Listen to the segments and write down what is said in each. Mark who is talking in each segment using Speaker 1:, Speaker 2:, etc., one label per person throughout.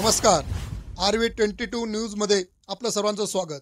Speaker 1: नमस्कार, RV22 न्यूजमध्ये आपलं सर्वांचं स्वागत।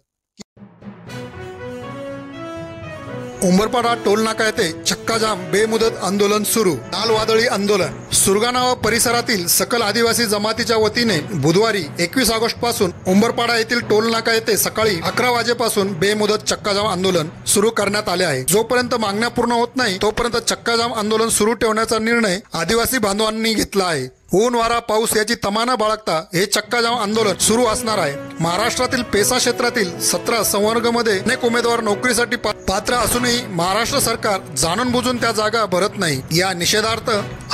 Speaker 1: उंबरपाडा टोल नाका येथे चक्काजाम बेमुदत आंदोलन सुरू। लाल वादळी आंदोलन सुरगाणा व परिसरातील सकल आदिवासी जमातीच्या वतीने बुधवारी 21 ऑगस्ट पासून उंबरपाडा येथील टोल नाका येथे सकाळी 11 वाजेपासून बेमुदत चक्काजाम आंदोलन सुरू करण्यात आले आहे। जोपर्यंत मागण्या पूर्ण होत नाही तोपर्यंत चक्काजाम आंदोलन सुरू ठेवण्याचा निर्णय आदिवासी बांधवांनी घेतला आहे। ऊन वारा पाऊस याची तमाना बाळगता हे चक्काजाम आंदोलन सुरू असणार आहे। महाराष्ट्रातील पेसा क्षेत्रातील 17 संवर्गमध्ये अनेक उमेदवार नोकरीसाठी पात्र असूनही महाराष्ट्र सरकार जाणून बुजून त्या जागा भरत नाही। या निषेधार्थ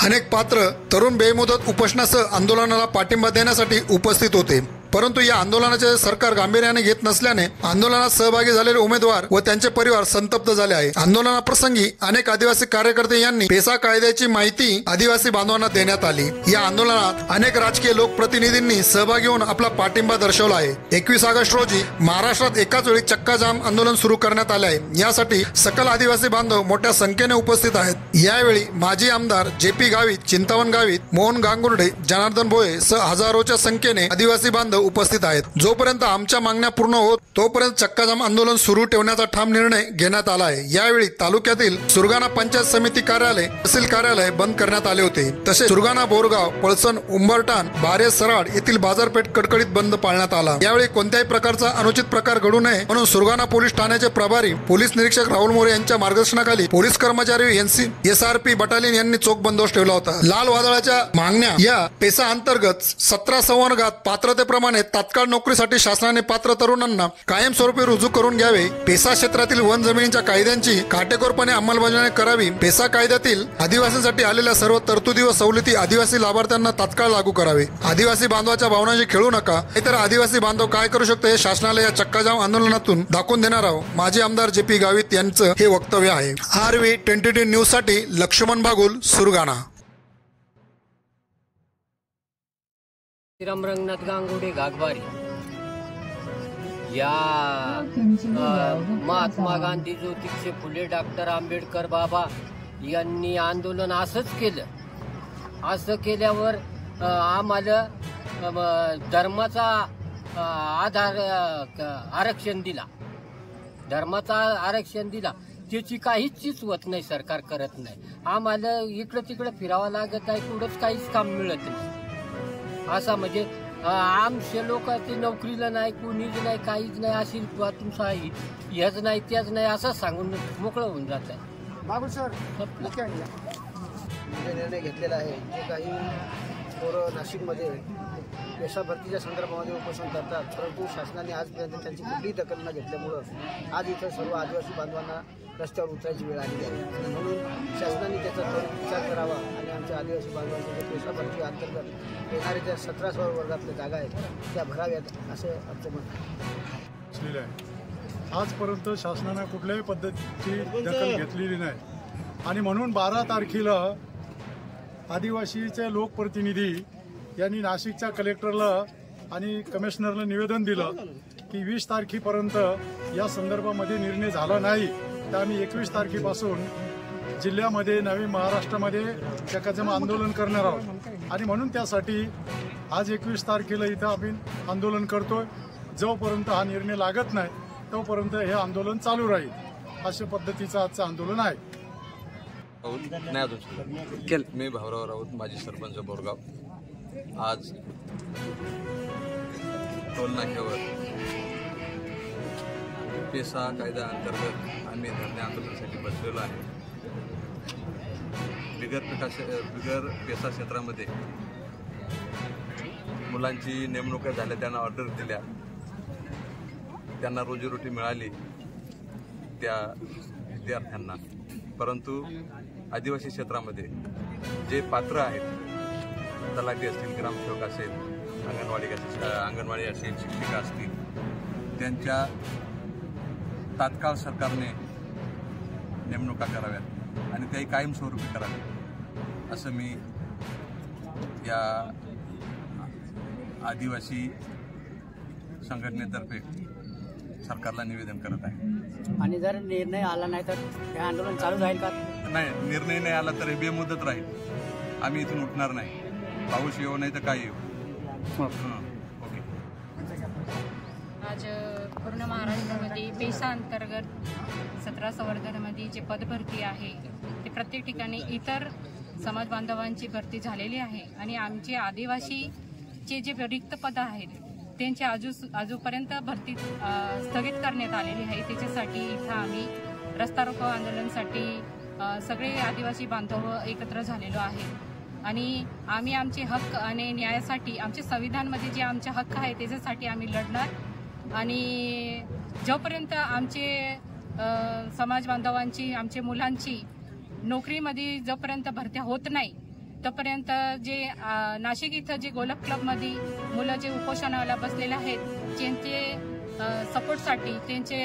Speaker 1: अनेक पात्र तरुण बेमुदत उपोषणासह आंदोलनाला पाठिंबा देण्यासाठी उपस्थित होते, परंतु या आंदोलनाचे सरकार गांभीर्याने घेत नसल्याने आंदोलनात सहभागी झालेले उमेदवार व त्यांचे परिवार संतप्त झाले आहे। आंदोलनाप्रसंगी अनेक आदिवासी कार्यकर्ते यांनी पेसा कायद्याची माहिती आदिवासी बांधवांना देण्यात आली। या आंदोलनात अनेक राजकीय लोकप्रतिनिधींनी सहभागी होऊन आपला पाठिंबा दर्शवला आहे। 21 ऑगस्ट रोजी महाराष्ट्रात एकाच वेळी चक्काजाम आंदोलन सुरू करण्यात आले आहे। यासाठी सकल आदिवासी बांधव मोठ्या संख्येने उपस्थित आहेत। यावेळी माजी आमदार JP गावित, चिंतामण गावित, मोहन गांगुर्डे, जनार्दन भोये सह हजारोच्या संख्येने आदिवासी बांधव उपस्थित आहेत। जोपर्यंत आमच्या मागण्या पूर्ण होत तोपर्यंत चक्काजाम आंदोलन सुरू ठेवण्याचा ठाम निर्णय घेण्यात आला आहे। यावेळी तालुक्यातील सुरगाणा पंचायत समिती कार्यालय, तहसील कार्यालय बंद करण्यात आले होते। तसेच सुरगाणा, बोरगाव, पळसण, उंबरठाण, बारे, सराड येथील बाजारपेठ कडकडीत बंद पाळण्यात आला। यावेळी कोणत्याही प्रकारचा अनुचित प्रकार घडू नये म्हणून सुरगाणा पोलीस ठाण्याचे प्रभारी पोलीस निरीक्षक राहुल मोरे यांच्या मार्गदर्शनाखाली पोलीस कर्मचारी SRP बटालियन यांनी चोख बंदोबस्त ठेवला होता। लाल वादळाच्या मागण्या या पेसा अंतर्गत 17 संवर्गात पात्रतेप्रमाणे तात्काळ नोकरीसाठी शासनाने पात्र तरुणांना कायमस्वरूपी रुजू करून घ्यावे। पेसा क्षेत्रातील वन जमिनीच्या कायद्यांची काटेकोरपणे अंमलबजावणी करावी। पेसा कायद्यातील आदिवासींसाठी आलेल्या सर्व तरतुदी व सवलती आदिवासी लाभार्थ्यांना तात्काळ लागू करावे। आदिवासी बांधवाच्या भावनांशी खेळू नका, नाहीतर आदिवासी बांधव काय करू शकतो हे शासनाला या चक्काजाम आंदोलनातून दाखवून देणार आहोत। माजी आमदार JP गावित यांचं हे वक्तव्य आहे। RV22 न्यूज साठी लक्ष्मण बागुल, सुरगाणा।
Speaker 2: श्रीराम रंगनाथ गांगुर्डे घागबारी या महात्मा गांधी, ज्योतिष फुले, डॉक्टर आंबेडकर बाबा यांनी आंदोलन असंच केलं। असं केल्यावर आम्हाला धर्माचा आधार आरक्षण दिला, धर्माचा आरक्षण दिला, त्याची काहीच चीज होत नाही, सरकार करत नाही। आम्हाला इकडं तिकडं फिरावं लागत आहे, कुठंच काहीच काम मिळत नाही। असा म्हणजे आमचे लोक ते नोकरीला नाही, कुणीच नाही, काहीच नाही, अशी तुमचा ह्याच नाही त्याच नाही असं सांगून मोकळं होऊन जात आहे।
Speaker 3: बाबू सर, निर्णय घेतलेला आहे जे काही पोरं नाशिकमध्ये पेशा भरतीच्या संदर्भामध्ये उपोषण करतात, परंतु शासनाने आजपर्यंत त्यांची कुठलीही दखल न घेतल्यामुळं आज इथं सर्व आदिवासी बांधवांना रस्त्यावर उतरायची वेळ आलेली आहे। आणि म्हणून शासनाने त्याचा त्वरित विचार करावा आणि आमच्या आदिवासी बांधवांच्या जे पेशा भरती अंतर्गत येणाऱ्या ज्या 17 वर्गातल्या जागा आहेत त्या भराव्यात असं आमचं मत
Speaker 4: आहे। आजपर्यंत शासनाने कुठल्याही पद्धतीची दखल घेतलेली नाही आणि म्हणून 12 तारखेला आदिवासीचे लोकप्रतिनिधी यांनी नाशिकच्या कलेक्टरला आणि कमिशनरला निवेदन दिलं की 20 तारखेपर्यंत या संदर्भामध्ये निर्णय झाला नाही तर आम्ही 21 तारखेपासून जिल्ह्यामध्ये नवी महाराष्ट्रामध्ये चक्काजाम आंदोलन करणार आहोत। आणि म्हणून त्यासाठी आज 21 तारखेला इथं आम्ही आंदोलन करतोय। जोपर्यंत हा निर्णय लागत नाही तोपर्यंत हे आंदोलन चालू राहील, अशा पद्धतीचं आजचं आंदोलन आहे।
Speaker 5: मी भाऊराव राऊत, माजी सरपंच बोरगाव। आज टोल नाक्यावर पेसा कायदा अंतर्गत आम्ही धरणे आंदोलनासाठी बसलेलो आहे। बिगर पेसा क्षेत्रामध्ये मुलांची नेमणुका झाल्या, त्यांना ऑर्डर दिल्या, त्यांना रोजीरोटी मिळाली त्या विद्यार्थ्यांना, परंतु आदिवासी क्षेत्रामध्ये जे पात्र आहेत, तलाठी असतील, ग्रामसेवक असेल, अंगणवाडी असेल, शिक्षिका असतील, त्यांच्या तात्काळ सरकारने नेमणुका कराव्यात आणि त्याही कायमस्वरूपी कराव्यात असं मी या आदिवासी संघटनेतर्फे सरकारला निवेदन करत आहे।
Speaker 6: आणि जर निर्णय आला नाही तर हे आंदोलन चालू राहील का?
Speaker 5: नाही, निर्णय नाही आला तर हे बेमुदत राहील। आम्ही इथून उठणार नाही, पाऊस येऊ नाही तर काय येऊ।
Speaker 7: आज पूर्ण महाराष्ट्रामध्ये पेशा अंतर्गत 17 संवर्धनामध्ये जे पदभरती आहे ते प्रत्येक ठिकाणी इतर समाज बांधवांची भरती झालेली आहे आणि आमचे आदिवासीचे जे रिक्त पद आहेत त्यांची आजूपर्यंत भरती स्थगित करण्यात आलेली आहे। त्याच्यासाठी इथं आम्ही रस्ता रोको आंदोलनासाठी सगळे आदिवासी बांधव एकत्र झालेलो आहे आणि आम्ही आमचे हक्क आणि न्यायासाठी आमच्या संविधानामध्ये जे आमचे हक्क आहे त्याच्यासाठी आम्ही लढणार आणि जोपर्यंत आमचे समाज बांधवांची आमच्या मुलांची नोकरीमध्ये जोपर्यंत भरत्या होत नाही तोपर्यंत जे नाशिक इथं जे गोलक क्लबमध्ये मुलं जे उपोषणाला बसलेले आहेत त्यांचे सपोर्टसाठी त्यांचे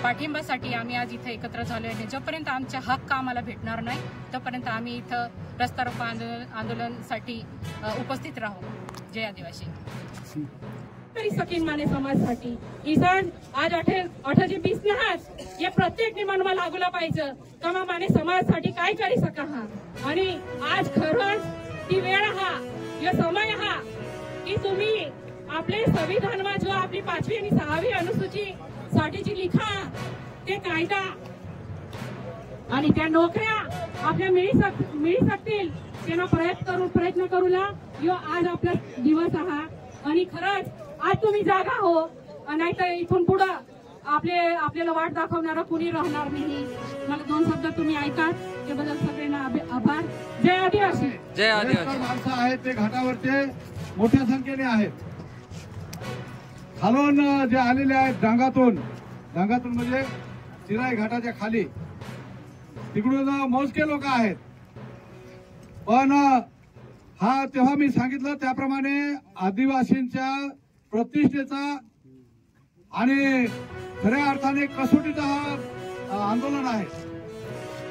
Speaker 7: पाठिंब्यासाठी आम्ही आज इथं एकत्र झालो आहे। जोपर्यंत आमचा हक्क आम्हाला भेटणार नाही तोपर्यंत आम्ही इथं रस्ता रोको आंदोलनासाठी उपस्थित राहू। जय आदिवासी।
Speaker 8: કરી સકીન માને સમાજसाठी ઈસાન આજ 2020 ના હાત या प्रत्येक निमानमा लागूला पाहिजे कमा माने समाजासाठी काय करी सका हा आणि आज खरंच ती वेळ हा या समय हा की तुम्ही आपले संविधानमा जो आपली 5वी आणि 6वी अनुसूची साठीची लिखा ते कायदा आणि त्या नोकऱ्या आपल्या मिळी सकतील त्यांना प्रयत्न करूला यो आज आपला दिवस हा आणि खरंच आज तुम्ही जागा हो नाहीतर इथून पुढे आपल्याला वाट दाखवणारा कुणी राहणार नाही। मला 2 शब्द तुम्ही ऐका त्याबद्दल सगळ्यांना आभार। जय आदिवासी।
Speaker 9: जय आदिवासी। माणसं आहेत ते घाटावरचे मोठ्या संख्येने आहेत। खालून जे आलेले आहेत डांगातून म्हणजे चिराई घाटाच्या खाली तिकडून मोजके लोक आहेत पण हा तेव्हा मी सांगितलं त्याप्रमाणे आदिवासींच्या प्रतिष्ठेचा आणि खऱ्या अर्थाने कसोटीचा हा आंदोलन आहे।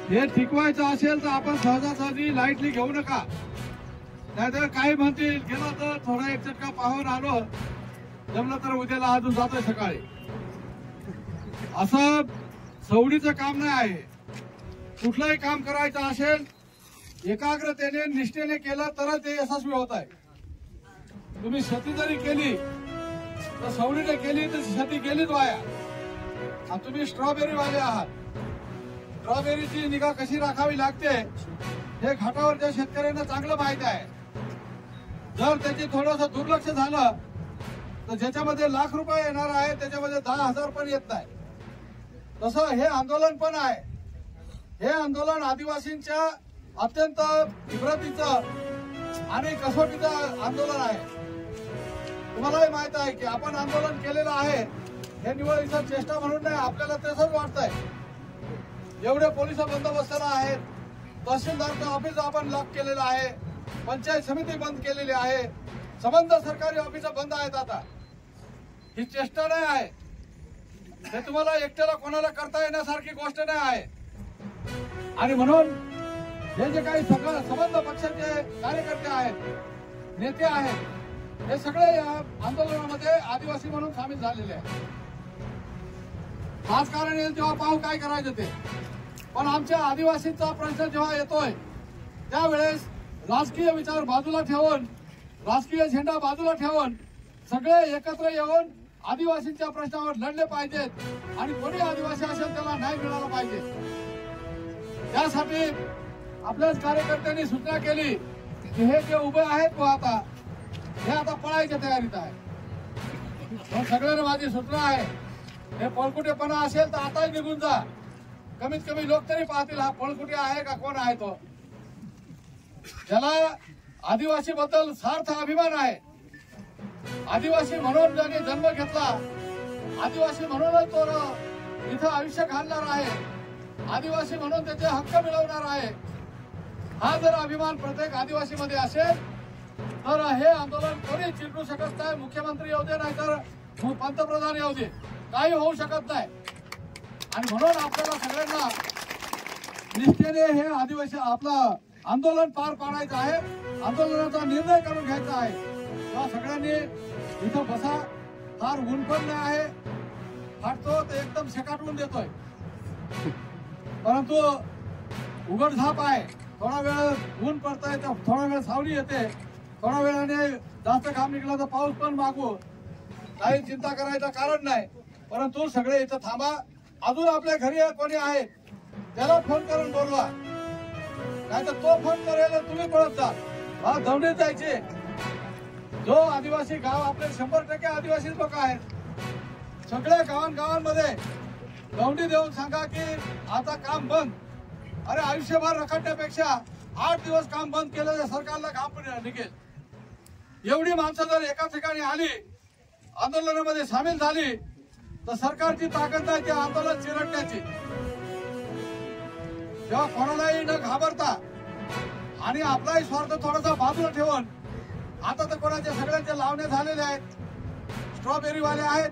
Speaker 9: हे टिकवायचं असेल तर आपण सहजासहजी लाईटली घेऊ नका नाहीतर काही म्हणतील गेलो तर थोडा एक चटका पाहून आलो जमलं तर उद्याला अजून जातोय सकाळी असं सवडीचं काम नाही आहे। कुठलंही काम करायचं असेल एकाग्रतेने निष्ठेने केलं तरच ते यशस्वी होत आहे। तुम्ही शेती जरी केली तर सवडीने केली तर शेती गेलीच वाया। आणि तुम्ही स्ट्रॉबेरी वाले आहात स्ट्रॉबेरीची निगा कशी राखावी लागते हे घाटावरच्या शेतकऱ्यांना चांगलं माहिती आहे। जर त्याची थोडंसं दुर्लक्ष झालं तर ज्याच्यामध्ये लाख रुपये येणार आहे त्याच्यामध्ये 10,000 पण येत नाही। तसं हे आंदोलन पण आहे। हे आंदोलन आदिवासींच्या अत्यंत इब्रतीचं आणि कसोटीचं आंदोलन आहे। तुम्हालाही माहित आहे की आपण आंदोलन केलेलं आहे हे निवड इथं चेष्टा म्हणून नाही आपल्याला तसंच वाटतंय। एवढे पोलिस बंदोबस्ताला आहेत तहसीलदारचं ऑफिस आपण लॉक केलेलं आहे पंचायत समिती बंद केलेली आहे संबंध सरकारी ऑफिस बंद आहेत। आता ही चेष्टा नाही आहे हे तुम्हाला एकट्याला कोणाला करता येण्यासारखी गोष्ट नाही आहे। आणि म्हणून हे जे काही संबंध पक्षाचे कार्यकर्ते आहेत नेते आहेत हे सगळे या आंदोलनामध्ये आदिवासी म्हणून सामील झालेले आहेत। राजकारण येईल तेव्हा पाहू काय करायचं ते पण आमच्या आदिवासींचा प्रश्न जेव्हा येतोय त्यावेळेस राजकीय विचार बाजूला ठेवून राजकीय झेंडा बाजूला ठेवून सगळे एकत्र येऊन आदिवासींच्या प्रश्नावर लढले पाहिजेत आणि कोणी आदिवासी असेल त्याला न्याय मिळाला पाहिजे। त्यासाठी आपल्याच कार्यकर्त्यांनी सूचना केली की हे जे उभे आहेत हे आता पळायच्या तयारीत आहे। सगळ्यांना माझी सूचना आहे हे पळकुटेपणा असेल तर आताच निघून जा कमीत कमी लोक तरी पाहतील हा पळकुटे आहे का कोण आहे तो। ज्याला आदिवासी बद्दल सार्थ अभिमान आहे आदिवासी म्हणून ज्याने जन्म घेतला आदिवासी म्हणूनच तो इथं आयुष्य घालणार आहे आदिवासी म्हणून त्याचे हक्क मिळवणार आहे हा जर अभिमान प्रत्येक आदिवासी मध्ये असेल तर हे आंदोलन कोणी चिरडू शकत नाही। मुख्यमंत्री येऊ दे नाही तर पंतप्रधान येऊ दे काही होऊ शकत नाही। आणि म्हणून आपल्याला सगळ्यांना निष्ठेने हे आदिवासी आपलं आंदोलन पार पाडायचं आहे आंदोलनाचा निर्णय करून घ्यायचा आहे। तेव्हा सगळ्यांनी इथं बसा फार ऊन पण नाही आहे फाटतो तर एकदम शेकाटवून देतोय परंतु उघड झाप आहे थोडा वेळ ऊन पडतंय तर थोडा वेळ सावली येते थोड्या वेळाने जास्त काम निघालं तर पाऊस पण मागू, काही चिंता करायचं कारण नाही. परंतु सगळे इथं थांबा. अजून आपल्या घरी कोणी आहे त्याला फोन करून बोलवा, नाही तर तो फोन करेल तुम्ही पळत जा. हा दौंडीत जायचे. जो आदिवासी गाव आपले 100% आदिवासी लोक आहेत, सगळ्या गावांमध्ये दौंडी देऊन सांगा की आता काम बंद. अरे आयुष्यभर रखडण्यापेक्षा 8 दिवस काम बंद केलं तर सरकारला काम निघेल. एवढी माणसं जर एका ठिकाणी आली, आंदोलनामध्ये सामील झाली, तर सरकारची ताकद आहे ते आंदोलन चिरडण्याची. तेव्हा कोणालाही न घाबरता आणि आपलाही स्वार्थ थोडासा बाजूला ठेवून, आता तर कोणाचे सगळ्यांचे लावणे झालेले आहेत. स्ट्रॉबेरीवाले आहेत,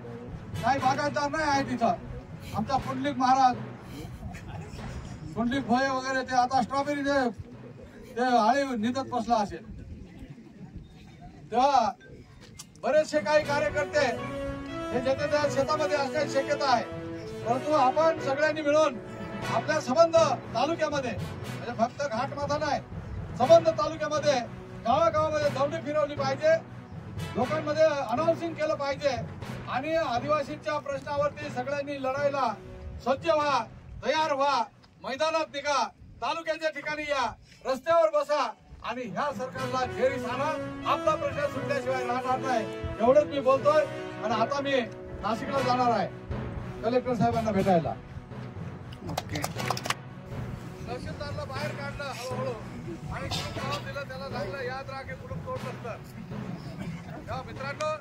Speaker 9: काही बागायतदार नाही आहेत. तिथं आमचा पुंडलिक महाराज, पुंडलिक भोये वगैरे ते आता स्ट्रॉबेरी ते आळी निदत बसला असेल. तेव्हा बरेचसे काही कार्यकर्ते हे ज्याच्या त्या शेतामध्ये असण्याची शक्यता आहे. परंतु आपण सगळ्यांनी मिळून आपल्या संबंध तालुक्यामध्ये, म्हणजे फक्त घाटमाथा नाही, संबंध तालुक्यामध्ये गावागावामध्ये दौंडी फिरवली पाहिजे, लोकांमध्ये अनाउन्सिंग केलं पाहिजे आणि आदिवासींच्या प्रश्नावरती सगळ्यांनी लढायला सज्ज व्हा, तयार व्हा, मैदानात निघा, तालुक्याच्या ठिकाणी या, रस्त्यावर बसा आणि ह्या सरकारला झेरीस आणा. आपला प्रश्न सुटल्याशिवाय राहणार नाही. एवढंच मी बोलतोय. आणि आता मी नाशिकला जाणार आहे कलेक्टर साहेबांना भेटायला. तहसीलदारला बाहेर काढलं हळूहळू आणि कुलूप लावून दिलं. त्याला लागलं याद राहा की कुलूप तोड नसतं. तेव्हा मित्रांनो,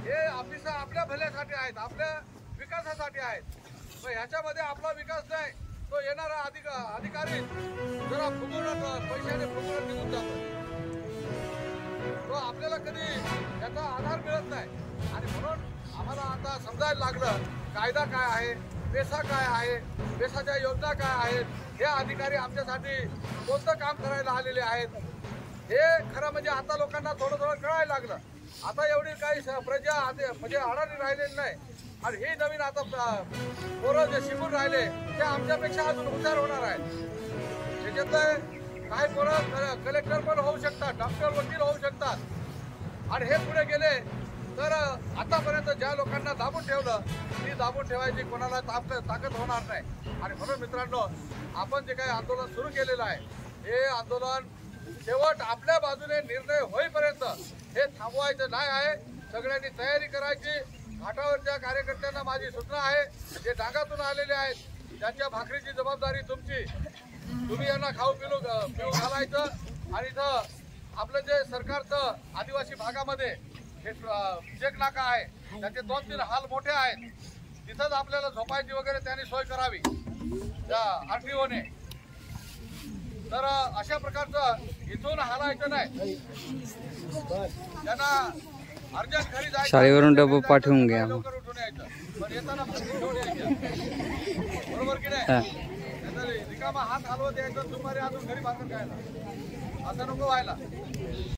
Speaker 9: हे ऑफिस आपल्या भल्यासाठी आहेत, आपल्या विकासासाठी आहेत. तर ह्याच्यामध्ये आपला विकास नाही, तो येणारा अधिकारी जरा फुगवून पैशाने फुगवून निघून जातो. तो आपल्याला कधी त्याचा आधार मिळत नाही. आणि म्हणून आम्हाला आता समजायला लागलं कायदा काय आहे, पेसा काय आहे, पेसाच्या योजना काय आहेत, हे अधिकारी आमच्यासाठी कोणतं काम करायला आलेले आहेत, हे खरं म्हणजे आता लोकांना थोडं थोडं कळायला लागलं. आता एवढी काही प्रजा म्हणजे अडाणी राहिलेली नाही. आणि हे नवीन आता पोरं जे शिकून राहिले ते आमच्यापेक्षा अजून हुशार होणार आहेत. त्याच्यातलं काही पोरं कलेक्टर पण होऊ शकतात, डॉक्टर, वकील होऊ शकतात. आणि हे पुढे गेले तर आतापर्यंत ज्या लोकांना दाबून ठेवलं ती दाबून ठेवायची कोणाला ताकद होणार नाही. आणि म्हणून मित्रांनो, आपण जे काही आंदोलन सुरू केलेलं आहे, हे आंदोलन शेवट आपल्या बाजूने निर्णय होईपर्यंत हे थांबवायचं नाही आहे. सगळ्यांनी तयारी करायची. घाटावरच्या कार्यकर्त्यांना माझी सूचना आहे, जे डांगातून आलेले आहेत त्यांच्या भाकरीची जबाबदारी तुमची. तुम्ही यांना खाऊ पिऊ घालायचं. आणि इथं आपलं जे सरकारचं आदिवासी भागामध्ये हे चेक नाका आहे, त्याचे 2-3 हाल मोठे आहेत. तिथंच आपल्याला झोपायची वगैरे त्यांनी सोय करावी त्या आरटीओने. तर अशा प्रकारचं इथून हालायचं नाही. त्यांना अर्जंट घरी जायचं,
Speaker 10: शाळेवरून डबा पाठवून घ्या,
Speaker 9: लवकर उठून यायचं, पण येताना घेऊन यायचं. बरोबर की नाही? रिकामा हात हलवत यायचं, दुपारी अजून घरी भाकर खायला, असं नको व्हायला.